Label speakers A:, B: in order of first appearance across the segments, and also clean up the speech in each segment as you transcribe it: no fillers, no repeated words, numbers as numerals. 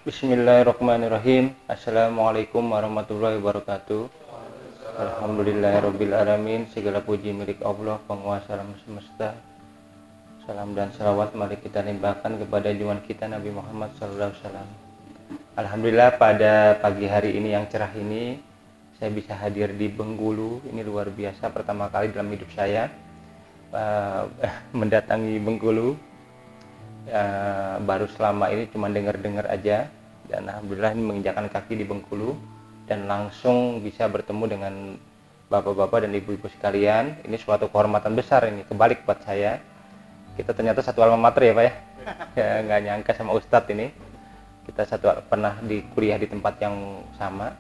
A: Bismillahirrahmanirrahim. Assalamualaikum warahmatullahi wabarakatuh. Alhamdulillahirabbil alamin. Segala puji milik Allah, penguasa alam semesta. Salam dan salawat mari kita limpahkan kepada junjungan kita Nabi Muhammad SAW. Alhamdulillah pada pagi hari ini yang cerah ini saya bisa hadir di Bengkulu. Ini luar biasa, pertama kali dalam hidup saya mendatangi Bengkulu. Baru selama ini cuma dengar-dengar aja, dan alhamdulillah ini menginjakan kaki di Bengkulu dan langsung bisa bertemu dengan bapak-bapak dan ibu-ibu sekalian. Ini suatu kehormatan besar, ini kebalik buat saya. Kita ternyata satu alma mater ya Pak ya. Nggak nyangka sama Ustadz ini kita pernah di kuliah di tempat yang sama.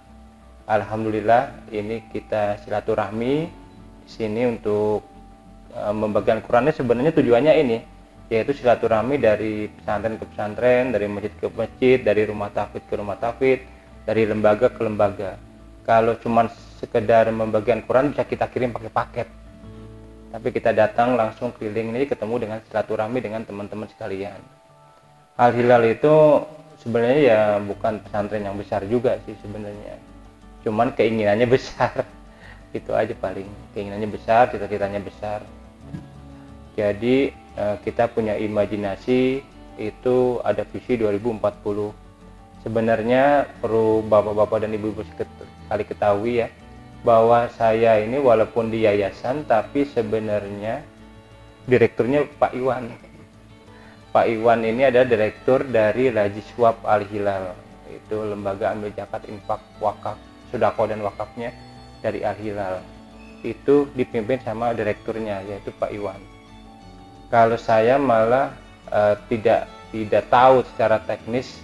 A: Alhamdulillah ini kita silaturahmi di sini untuk membagikan Qurannya. Sebenarnya tujuannya ini, yaitu silaturahmi dari pesantren ke pesantren, dari masjid ke masjid, dari rumah tahfidz ke rumah tahfidz, dari lembaga ke lembaga. Kalau cuma sekedar membagikan Quran bisa kita kirim pakai paket, tapi kita datang langsung keliling ini ketemu dengan silaturahmi dengan teman-teman sekalian. Al-Hilal itu sebenarnya ya bukan pesantren yang besar juga sih sebenarnya, cuman keinginannya besar. Itu aja paling, keinginannya besar, cita-citanya besar. Jadi kita punya imajinasi, itu ada visi 2040. Sebenarnya perlu bapak-bapak dan ibu-ibu sekali ketahui ya, bahwa saya ini walaupun di yayasan tapi sebenarnya direkturnya Pak Iwan. Pak Iwan ini adalah direktur dari Lajiswab Al-Hilal, itu lembaga ambil zakat, infak, wakaf, sedekah dan wakafnya dari Al-Hilal. Itu dipimpin sama direkturnya yaitu Pak Iwan. Kalau saya malah tidak tahu secara teknis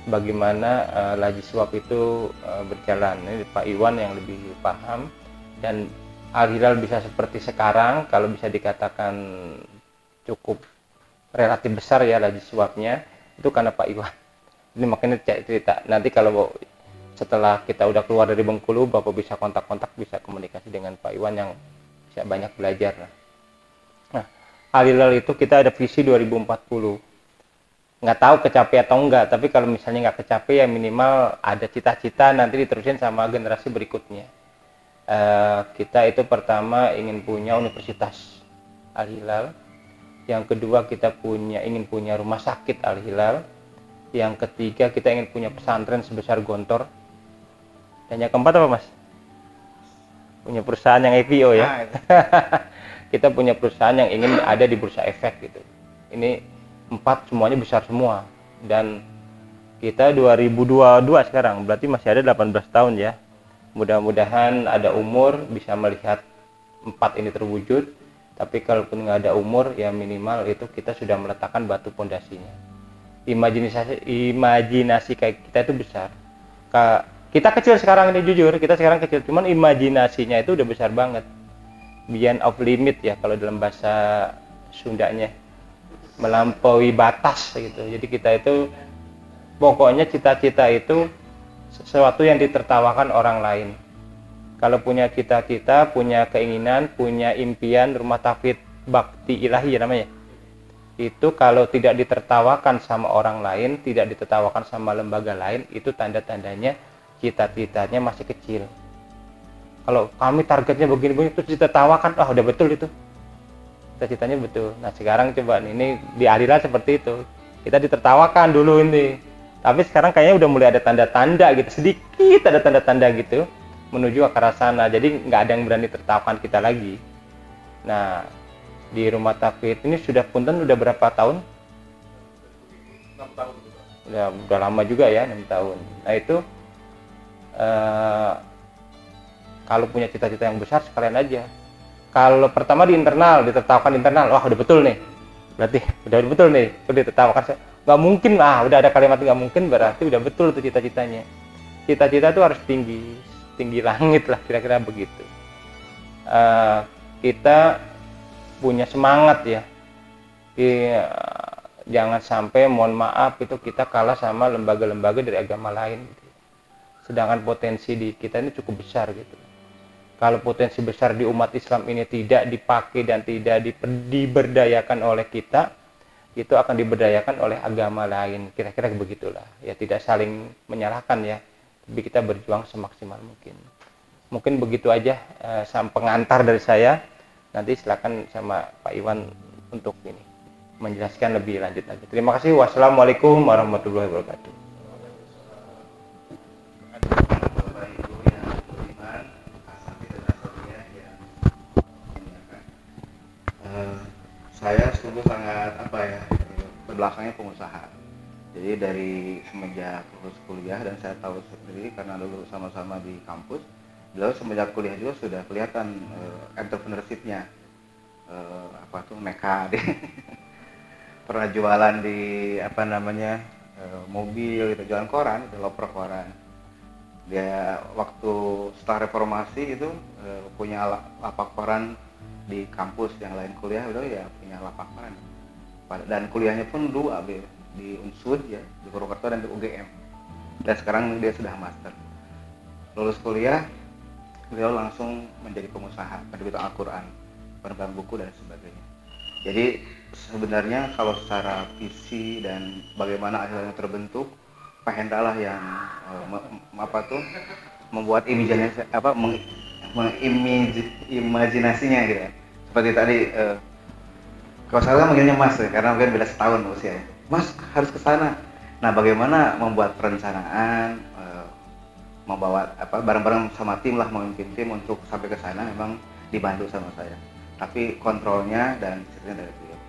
A: bagaimana Lajiswab itu berjalan. Ini Pak Iwan yang lebih paham, dan Al-Hilal bisa seperti sekarang, kalau bisa dikatakan cukup relatif besar ya Lajiswabnya, itu karena Pak Iwan. Ini makanya cerita. Nanti kalau setelah kita udah keluar dari Bengkulu, Bapak bisa kontak-kontak, bisa komunikasi dengan Pak Iwan yang bisa banyak belajar. Nah, Al-Hilal itu kita ada visi 2040. Nggak tahu kecapai atau enggak, tapi kalau misalnya nggak kecapai ya minimal ada cita-cita nanti diterusin sama generasi berikutnya. Kita itu pertama ingin punya universitas Al-Hilal, yang kedua kita ingin punya rumah sakit Al-Hilal, yang ketiga kita ingin punya pesantren sebesar Gontor, dan yang keempat apa Mas? Punya perusahaan yang IPO ya. Kita punya perusahaan yang ingin ada di Bursa Efek gitu. Ini 4 semuanya besar semua, dan kita 2022 sekarang, berarti masih ada 18 tahun ya. Mudah-mudahan ada umur bisa melihat 4 ini terwujud, tapi kalaupun nggak ada umur ya minimal itu kita sudah meletakkan batu pondasinya. Imajinasi kayak kita itu besar. Kita kecil sekarang ini, jujur kita sekarang kecil, cuman imajinasinya itu udah besar banget, beyond of limit ya kalau dalam bahasa Sundanya, melampaui batas gitu. Jadi kita itu pokoknya cita-cita itu sesuatu yang ditertawakan orang lain. Kalau punya cita-cita, punya keinginan, punya impian rumah tahfidz bakti ilahi ya namanya, itu kalau tidak ditertawakan sama orang lain, tidak ditertawakan sama lembaga lain, itu tanda-tandanya cita-citanya masih kecil. Kalau kami targetnya begini-begini terus ditertawakan, udah betul itu, cita-citanya betul. Nah sekarang coba ini di Al-Hilal seperti itu, kita ditertawakan dulu ini, tapi sekarang kayaknya udah mulai ada tanda-tanda gitu, sedikit ada tanda-tanda gitu menuju ke arah sana. Jadi nggak ada yang berani tertawakan kita lagi. Nah di rumah tahfidz ini sudah punten udah berapa tahun?
B: 6 tahun.
A: Udah lama juga ya, 6 tahun. Nah itu kalau punya cita-cita yang besar sekalian aja. Kalau pertama di internal, ditertawakan internal, wah udah betul nih, berarti udah betul nih, udah ditertawakan. Nggak mungkin, udah ada kalimat nggak mungkin, berarti udah betul tuh cita-citanya. Cita-cita tuh harus tinggi langit lah, kira-kira begitu. Kita punya semangat ya, jangan sampai mohon maaf itu kita kalah sama lembaga-lembaga dari agama lain gitu. Sedangkan potensi di kita ini cukup besar gitu. Kalau potensi besar di umat Islam ini tidak dipakai dan tidak diberdayakan oleh kita, itu akan diberdayakan oleh agama lain, kira-kira begitulah ya, tidak saling menyalahkan ya, tapi kita berjuang semaksimal mungkin begitu aja pengantar dari saya. Nanti silakan sama Pak Iwan untuk ini menjelaskan lebih lanjut lagi. Terima kasih. Wassalamualaikum warahmatullahi wabarakatuh.
C: Saya sungguh sangat belakangnya pengusaha. Jadi dari semenjak lulus kuliah, dan saya tahu sendiri karena dulu sama-sama di kampus, beliau semenjak kuliah juga sudah kelihatan entrepreneurship-nya, nekat. Pernah jualan di mobil gitu, jualan koran, loper koran. Dia waktu setelah reformasi itu punya lapak koran di kampus, yang lain kuliah beliau ya punya lapak koran. Dan kuliahnya pun dua, beliau di Unsud ya, di Purwokerto dan di UGM. Dan sekarang dia sudah master. Lulus kuliah, beliau langsung menjadi pengusaha, penerbitan Al-Quran, penerbang buku dan sebagainya. Jadi sebenarnya kalau secara visi dan bagaimana akhirnya terbentuk, Pak Hendra lah yang membuat imajinasinya gitu. Seperti tadi kalau saya manggilnya Mas ya, karena mungkin beda setahun usianya. Mas harus ke sana. Nah, bagaimana membuat perencanaan, membawa bareng-bareng sama tim lah, memimpin tim untuk sampai ke sana, memang dibantu sama saya. Tapi kontrolnya dan ceritanya dari beliau.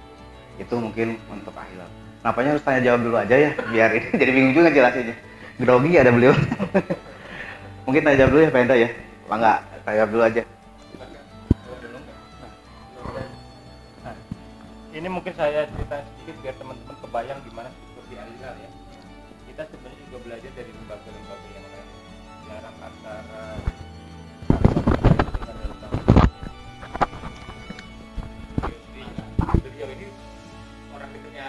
C: Itu mungkin untuk Ahilal. Napanya harus tanya jawab dulu aja ya, biar ini jadi bingung juga jelasinnya. Grogi ada beliau. Mungkin tanya jawab dulu ya Pak Hendra ya. Enggak, tanya jawab dulu aja.
A: Ini mungkin saya cerita sedikit biar teman-teman kebayang gimana seperti Ahilal ya. Kita sebenarnya juga belajar dari lembaga-lembaga yang lain. Jarak antara beliau ini orang dekatnya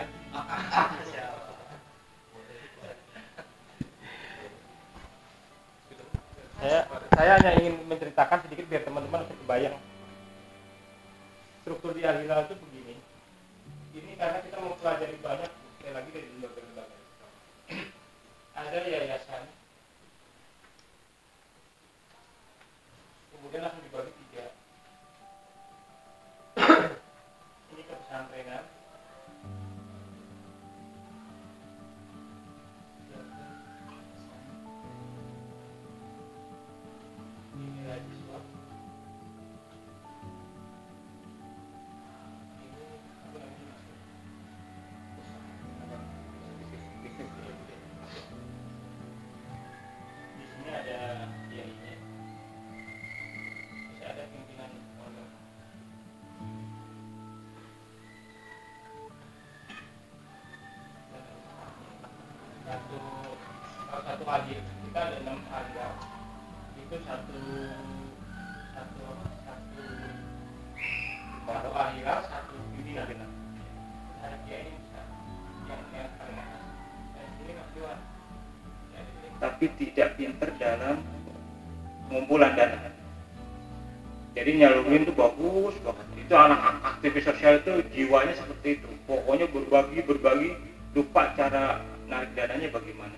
A: saya hanya ingin menceritakan sedikit biar teman-teman bisa kebayang struktur di Al-Hilal itu begini. Ini karena kita mau pelajari banyak, sekali lagi dari lembaga-lembaga. Ada yayasan, kemudian langsung dibagi 3. Ini kepesantrenan, ini lagi swab, ini apa namanya, di sini ada kiainya, terus ada pimpinan pondok. Satu hadir, kita ada 6 hadir. Itu satu baru akhirnya satu pimpinan benar. Ada kiai yang paling atas. Dan ini Mas Iwan. Tapi tidak pinter dalam pengumpulan dana. Jadi nyalurin itu bagus banget. Itu anak aktivis sosial itu jiwanya seperti itu. Pokoknya berbagi, lupa cara narik dananya bagaimana.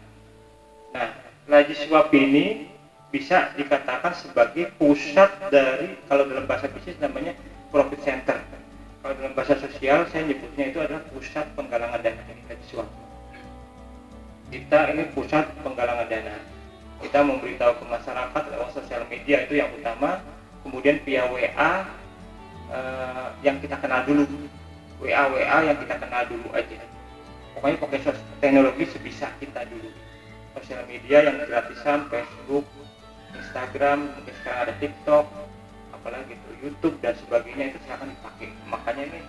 A: Nah, Lajis Swap ini bisa dikatakan sebagai pusat dari, kalau dalam bahasa bisnis namanya profit center. Kalau dalam bahasa sosial saya nyebutnya itu adalah pusat penggalangan dana. Ini Lajis Swap. Kita ini pusat penggalangan dana. Kita memberitahu ke masyarakat lewat sosial media itu yang utama. Kemudian via WA yang kita kenal dulu. WA yang kita kenal dulu aja. Pokoknya pakai teknologi sebisa kita dulu. Sosial media yang gratisan, Facebook, Instagram, mungkin sekarang ada TikTok, apalagi itu YouTube dan sebagainya, itu silakan dipakai. Makanya ini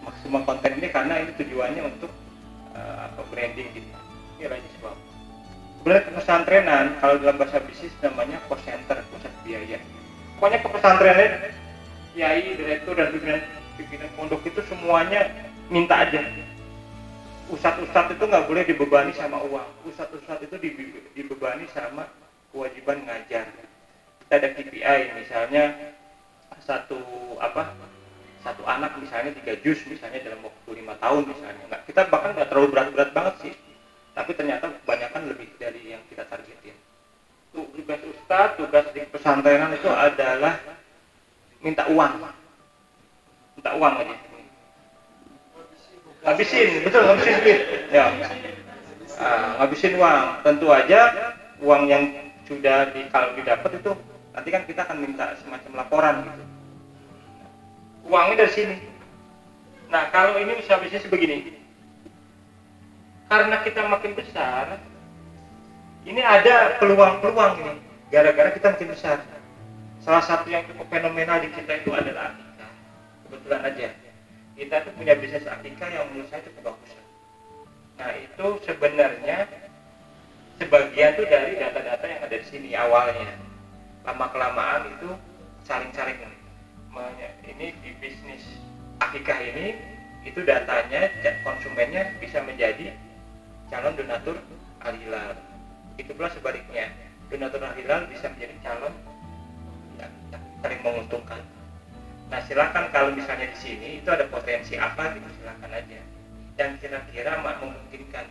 A: maksimal konten ini karena ini tujuannya untuk branding kita. Ini Lajis Swap. Kemudian pesantrenan, kalau dalam bahasa bisnis namanya cost center, pusat biaya. Pokoknya ke pesantren, kiai, direktur dan pimpinan pondok itu semuanya minta aja. Ustadz itu nggak boleh dibebani sama uang. Ustadz itu dibebani sama kewajiban ngajar. Kita ada KPI, misalnya satu anak misalnya 3 juz misalnya dalam waktu 5 tahun misalnya. Nggak, kita bahkan nggak terlalu berat-berat banget sih, tapi ternyata kebanyakan lebih dari yang kita targetin. Tugas ustadz, tugas di pesantrenan itu adalah minta uang aja, ngabisin, betul, ngabisin duit ya. Ngabisin uang, tentu aja uang yang sudah kalau didapat itu nanti kan kita akan minta semacam laporan gitu, uangnya dari sini. Nah kalau ini usaha bisnis begini, karena kita makin besar, ini ada peluang-peluang ini, gara-gara kita makin besar. Salah satu yang cukup fenomenal di kita itu adalah akikah. Kebetulan aja kita tuh punya bisnis akikah yang menurut saya cukup bagus. Nah itu sebenarnya sebagian tuh dari data-data yang ada di sini awalnya. Lama-kelamaan itu saling-saling. Ini di bisnis akikah ini, itu datanya konsumennya bisa menjadi calon donatur Al-Hilal. Itu pula sebaliknya, donatur Al-Hilal bisa menjadi calon yang saling menguntungkan. Nah silakan kalau misalnya di sini itu ada potensi apa gitu, silakan aja. Yang kira-kira memungkinkan.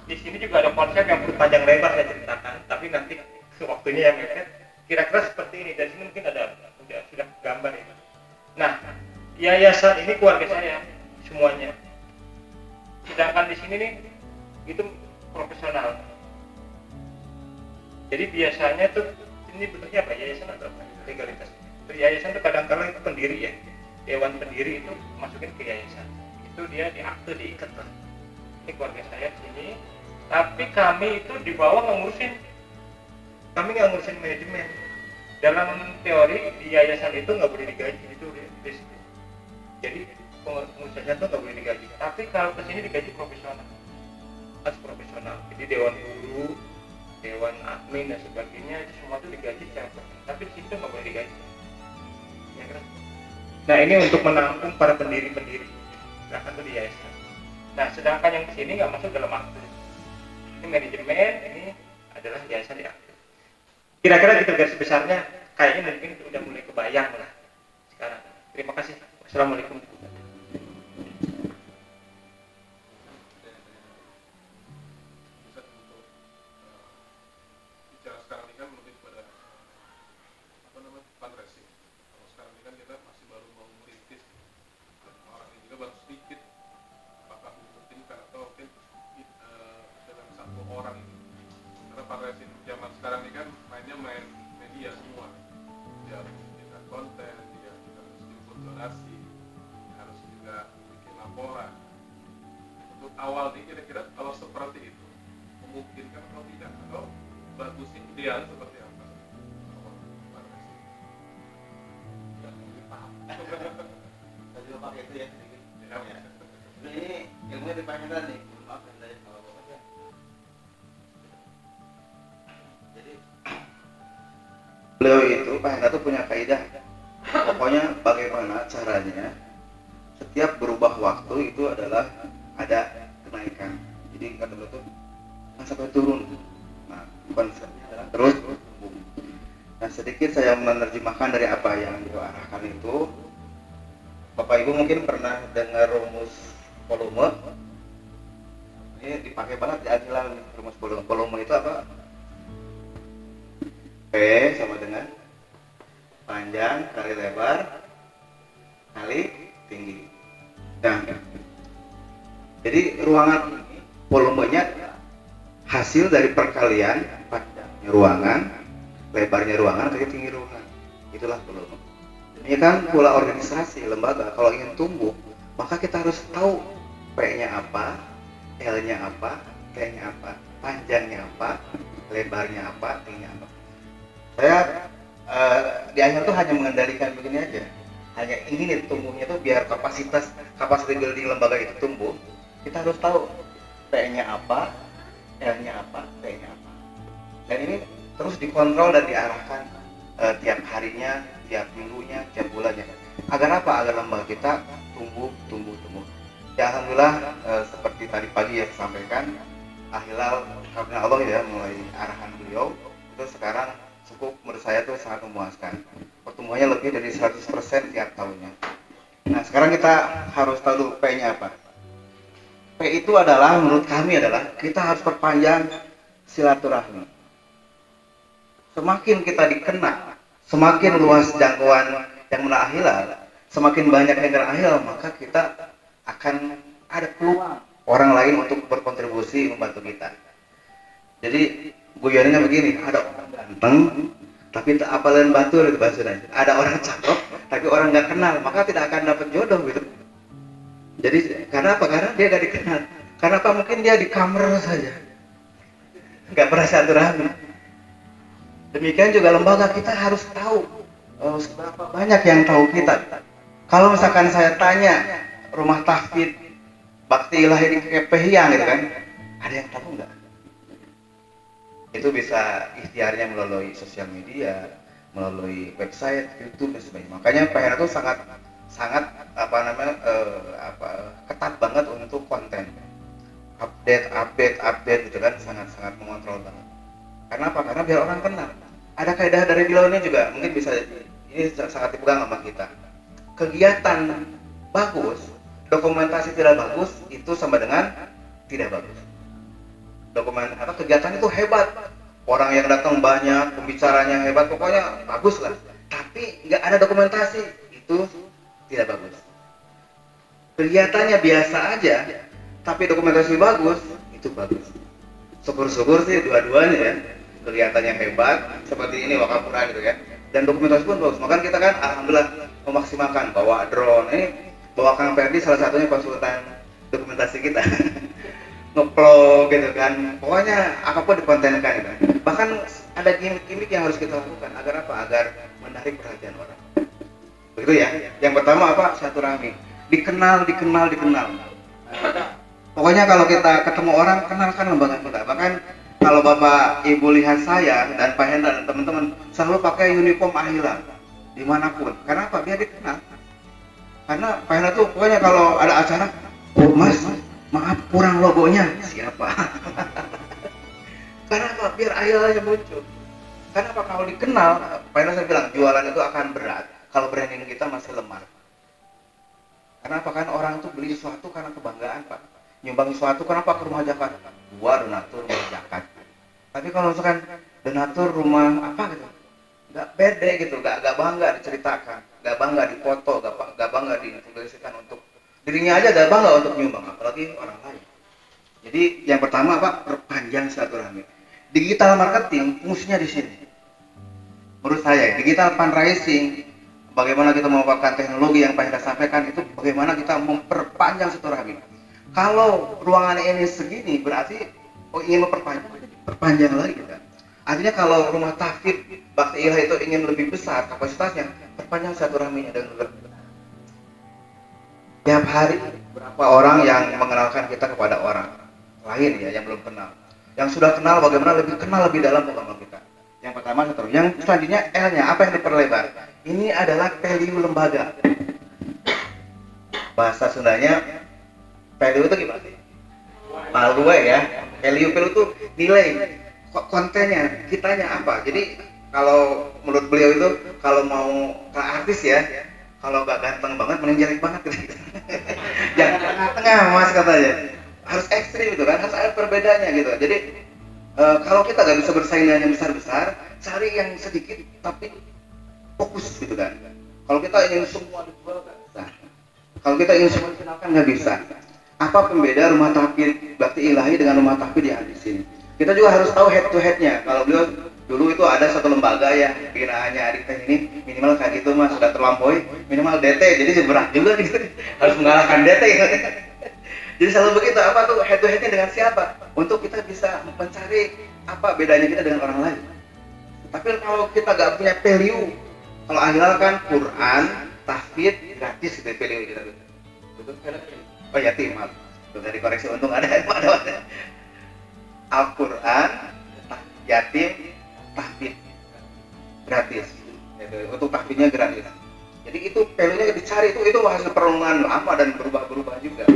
A: Di sini juga ada konsep yang berpanjang lebar saya ceritakan, tapi nanti waktunya yang mepet. Kira-kira seperti ini. Dari sini mungkin ada sudah gambar ya. Nah, yayasan ini keluarga saya semuanya. Sedangkan di sini nih itu profesional. Jadi biasanya tuh ini bentuknya apa? Yayasan atau apa? Legalitas. Yayasan tuh kadang-kadang itu pendiri ya. Dewan pendiri itu masukin ke yayasan. Itu dia di akte diikat lah. Ini keluarga saya di sini. Tapi kami itu di bawah ngurusin. Kami nggak ngurusin manajemen. Dalam teori di yayasan itu nggak boleh digaji itu. Jadi pengurus yayasan itu nggak boleh digaji. Tapi kalau ke sini digaji profesional. Harus profesional. Jadi dewan guru, dewan admin dan sebagainya itu semua itu digaji secara profesional. Tapi di situ nggak boleh digaji. Ya kan? Nah ini untuk menampung para pendiri-pendiri. Silahkan tuh di yayasan. Nah sedangkan yang di sini nggak masuk dalam akte. Ini manajemen, ini adalah yayasan di akte. Kira-kira gitu garis besarnya, kayaknya mungkin udah mulai kebayang lah sekarang. Terima kasih. Wassalamualaikum.
B: Awal nih kira-kira kalau seperti itu memungkinkan atau tidak, atau bagusnya ideal seperti apa?
C: Saya juga pakai itu ya sedikit. Nah, ini ilmunya dipanjangkan nih. Maaf saya kalau bapak. Jadi beliau itu Pak Hendra tuh punya kaidah. Pokoknya bagaimana caranya setiap berubah waktu itu adalah ada kenaikan. Jadi kata beliau tuh kan sampai turun. Nah, konsepnya adalah terus tumbuh. Nah, sedikit saya menerjemahkan dari apa yang beliau arahkan itu. Bapak Ibu mungkin pernah dengar rumus volume. Ini dipakai banget di Al-Hilal rumus volume. Volume itu apa? P sama dengan panjang kali lebar kali tinggi. Nah, jadi ruangan ini volumenya hasil dari perkalian panjangnya ruangan, lebarnya ruangan, kali tinggi ruangan. Itulah volume. Ini kan pola organisasi lembaga. Kalau ingin tumbuh, maka kita harus tahu P-nya apa, L-nya apa, T-nya apa, panjangnya apa, lebarnya apa, tingginya apa. Saya di akhir tuh hanya mengendalikan begini aja. Hanya ingin tumbuhnya tuh biar kapasitas building lembaga itu tumbuh. Kita harus tahu P-nya apa, L-nya apa, T-nya apa. Dan ini terus dikontrol dan diarahkan tiap harinya, tiap minggunya, tiap bulannya. Agar apa? Agar lembaga kita tumbuh. Ya alhamdulillah seperti tadi pagi ya sampaikan, Al-Hilal karena Allah ya mulai arahan beliau itu sekarang cukup menurut saya tuh sangat memuaskan. Pertumbuhannya lebih dari 100% tiap tahunnya. Nah, sekarang kita harus tahu dulu P-nya apa. P itu adalah, menurut kami adalah, kita harus perpanjang silaturahmi. Semakin kita dikenal, semakin luas jangkauan yang kena hilal, semakin banyak yang kena hilal, maka kita akan ada peluang orang lain untuk berkontribusi membantu kita. Jadi guyonnya begini, ada orang ganteng tapi tak apalan batur itu bahasanya. Ada orang cakep tapi orang nggak kenal, maka tidak akan dapat jodoh gitu. Jadi karena apa? Karena dia nggak dikenal. Karena apa? Mungkin dia di kamar saja, nggak pernah silaturahmi. Demikian juga lembaga, kita harus tahu seberapa banyak yang tahu kita. Kalau misalkan saya tanya rumah tahfidz bakti ilahi di Kepehiang gitu kan, ada yang tahu nggak? Itu bisa ikhtiarnya melalui sosial media, melalui website, YouTube dan sebagainya. Makanya PHN itu sangat ketat banget untuk konten, update gitu kan, sangat mengontrol banget. Karena apa? Karena biar orang kenal. Ada kaidah dari beliau ini juga mungkin bisa, ini sangat dipegang sama kita. Kegiatan bagus, dokumentasi tidak bagus itu sama dengan tidak bagus. Kegiatan itu hebat, orang yang datang banyak, pembicaranya hebat, pokoknya bagus lah. Tapi nggak ada dokumentasi, itu tidak bagus. Kelihatannya biasa aja, tapi dokumentasi bagus, itu bagus. Syukur-syukur sih dua-duanya ya. Kelihatannya hebat seperti ini Wakapura gitu ya, dan dokumentasi pun bagus. Makanya kita kan alhamdulillah memaksimalkan, bawa drone, ini bawa Kang Ferdi salah satunya konsultan dokumentasi kita. Ngeplog gitu kan, pokoknya apapun dikontenkan gitu. Bahkan ada gimmick-gimmick yang harus kita lakukan agar apa? Agar menarik perhatian orang. Begitu ya. Yang pertama apa? Silaturahmi. Dikenal. Pokoknya kalau kita ketemu orang, kenalkan lembaga kita. Bahkan kalau Bapak Ibu lihat saya dan Pak Hendra dan teman-teman selalu pakai uniform Ahilal dimanapun. Karena apa? Biar dikenal. Karena Pak Hendra tuh pokoknya kalau ada acara, oh Mas, maaf kurang logonya. Siapa? Karena apa? Biar Ahilalnya muncul. Karena apa? Kalau dikenal, Pak Hendra saya bilang jualan itu akan berat kalau branding kita masih lemah. Karena apa? Kan orang tuh beli sesuatu karena kebanggaan, Pak. Nyumbang sesuatu kenapa ke rumah zakat? Gua donatur rumah zakat. Tapi kalau misalkan donatur rumah apa gitu, nggak pede gitu, nggak bangga diceritakan, nggak bangga difoto, nggak bangga dipublikasikan untuk dirinya aja, nggak bangga untuk nyumbang, apalagi orang lain. Jadi yang pertama apa? Perpanjang silaturahmi. Digital marketing fungsinya di sini. Menurut saya digital fundraising, bagaimana kita memanfaatkan teknologi yang Pak Hendra sampaikan itu, bagaimana kita memperpanjang silaturahmi. Kalau ruangan ini segini berarti ingin memperpanjang lagi kan. Artinya kalau rumah tahfidz bakti ilahi itu ingin lebih besar kapasitasnya, perpanjang silaturahminya dengan lebih. Tiap hari berapa orang yang mengenalkan kita kepada orang lain ya yang belum kenal. Yang sudah kenal bagaimana lebih kenal lebih dalam pengalaman kita. Yang pertama silaturahmi. Yang selanjutnya L-nya apa yang diperlebar? Ini adalah value lembaga. Bahasa Sundanya value itu gimana sih? Value ya. Value itu nilai, kontennya, kitanya apa. Jadi kalau menurut beliau itu kalau mau ke artis ya, kalau nggak ganteng banget, mending jelek banget gitu. Jangan tengah-tengah Mas katanya. Harus ekstrim gitu kan, harus ada perbedaannya gitu. Jadi kalau kita nggak bisa bersaing dengan yang besar-besar, cari yang sedikit tapi fokus gitu kan. Kalau kita ingin semua dijual nggak bisa. Kalau kita ingin semua dikenalkan nggak bisa. Apa pembeda rumah tahfidz bakti ilahi dengan rumah tahfidz di hadis ini? Kita juga harus tahu head to headnya. Kalau beliau dulu itu ada satu lembaga ya, binaannya adik teh ini minimal kayak gitu Mas, sudah terlampaui minimal DT, jadi berat juga gitu. Harus mengalahkan DT gitu. Jadi selalu begitu. Apa tuh head to headnya dengan siapa? Untuk kita bisa mencari apa bedanya kita dengan orang lain. Tapi kalau kita nggak punya value, kalau Ahilal kan Quran, tahfidz gratis gitu value kita. Betul kan? Oh ya maaf, sudah dikoreksi, untung ada Al-Quran, yatim, tahfidz gratis. Untuk tahfidznya gratis. Jadi itu value-nya dicari, itu hasil perenungan lama dan berubah-berubah juga.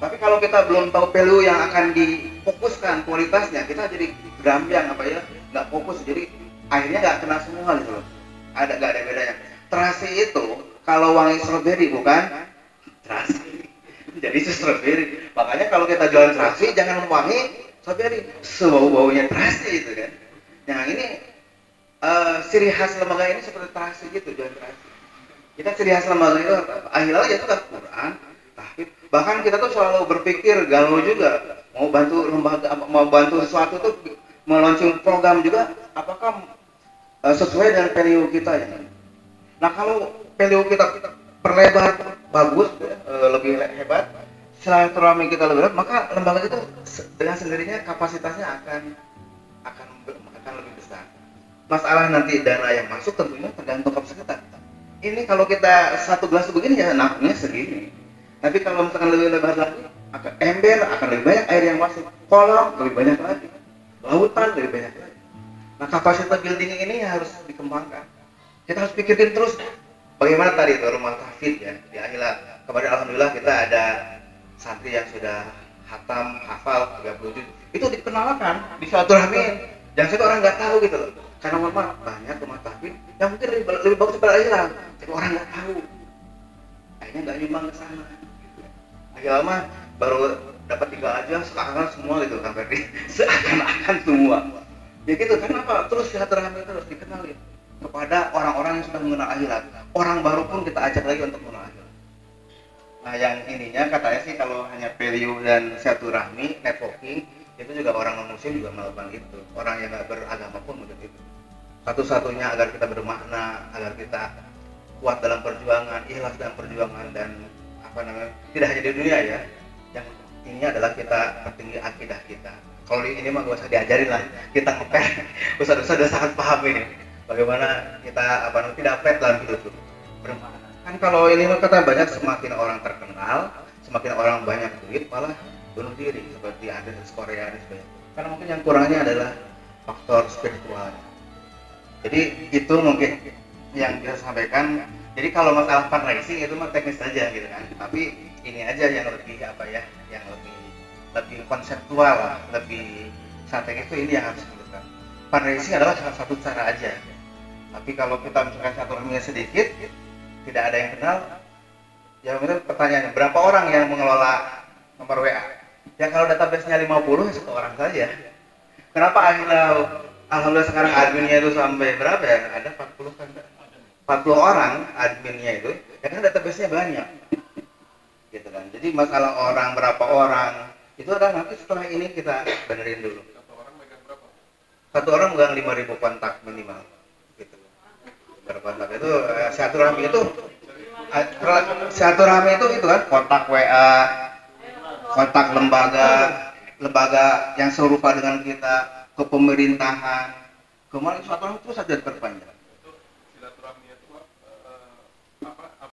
C: Tapi kalau kita belum tahu value yang akan difokuskan kualitasnya, kita jadi gerambyang apa ya, nggak fokus, jadi akhirnya nggak kena semua gitu loh. Nggak ada bedanya. Terasi itu kalau wangi strawberry bukan terasi. Jadi itu strawberry. Makanya kalau kita jualan terasi jangan wangi strawberry, sebau-baunya terasi itu kan. Nah ini ciri khas lembaga ini seperti terasi gitu, jualan terasi. Kita ciri khas lembaga itu akhirnya ya itu kan Quran, tahfidz. Bahkan kita tuh selalu berpikir galau juga, mau bantu lembaga, mau bantu sesuatu tuh meluncurkan program juga, apakah sesuai dengan value kita ya. Nah kalau value kita perlebar bagus, lebih hebat, silaturahmi kita lebih hebat, maka lembaga itu dengan sendirinya kapasitasnya akan lebih besar. Masalah nanti dana yang masuk tentunya tergantung kapasitas kita. Ini kalau kita satu gelas begini ya nafsunya segini. Tapi kalau misalkan lebih lebar lagi, akan ember akan lebih banyak air yang masuk, kolam lebih banyak lagi, lautan lebih banyak lagi. Nah kapasitas building ini harus dikembangkan. Kita harus pikirin terus bagaimana tadi itu rumah tahfidz ya di Ahila. Kemarin alhamdulillah kita ada santri yang sudah hafal 30 juz. Itu dikenalkan, disilaturahmiin. Jangan sampai orang nggak tahu gitu loh. Karena memang banyak rumah tahfidz yang mungkin lebih bagus daripada Ahila, tapi orang nggak tahu. Akhirnya nggak nyumbang ke sana. Agak lama baru dapat 3 aja, seakan-akan semua gitu kan Ferdi. Seakan-akan semua. Ya gitu, kenapa? Terus silaturahmi terus dikenalin kepada orang-orang yang sudah mengenal akhirat. Orang baru pun kita ajak lagi untuk mengenal akhirat. Nah yang ininya katanya sih kalau hanya value dan silaturahmi, networking, itu juga orang non-muslim juga melakukan itu. Orang yang nggak beragama pun melakukan itu. Satu-satunya agar kita bermakna, agar kita kuat dalam perjuangan, ikhlas dalam perjuangan, dan tidak hanya di dunia ya. Yang ini adalah kita pertinggi akidah kita. Kalau ini mah gak usah diajarin lah, kita ngepel. Ustaz sudah sangat paham ini. Bagaimana kita tidak pet dalam hidup itu bermakna. Kan kalau ini kata banyak, semakin orang terkenal, semakin orang banyak duit, malah bunuh diri seperti ada di Korea dan sebagainya. Karena mungkin yang kurangnya adalah faktor spiritual. Jadi itu mungkin yang bisa sampaikan. Jadi kalau masalah fundraising itu mah teknis saja gitu kan. Tapi ini aja yang lebih yang lebih konseptual lah, lebih strategis itu ini yang harus dilakukan. Fundraising adalah salah satu cara aja. Tapi kalau kita misalkan silaturahminya sedikit, tidak ada yang kenal, ya mungkin pertanyaannya berapa orang yang mengelola nomor WA? Ya kalau database-nya 50 ya 1 orang saja. Kenapa alhamdulillah sekarang adminnya itu sampai berapa ya? Ada 40 kan? 40 orang adminnya itu, ya kan database-nya banyak. Gitu kan. Jadi masalah orang berapa orang itu adalah nanti setelah ini kita benerin dulu. Satu orang megang 5.000 kontak minimal. Gitu. Berkontak itu silaturahmi itu kan kontak WA, kontak lembaga yang serupa dengan kita, ke pemerintahan, kemarin silaturahmi terus saja terpanjang.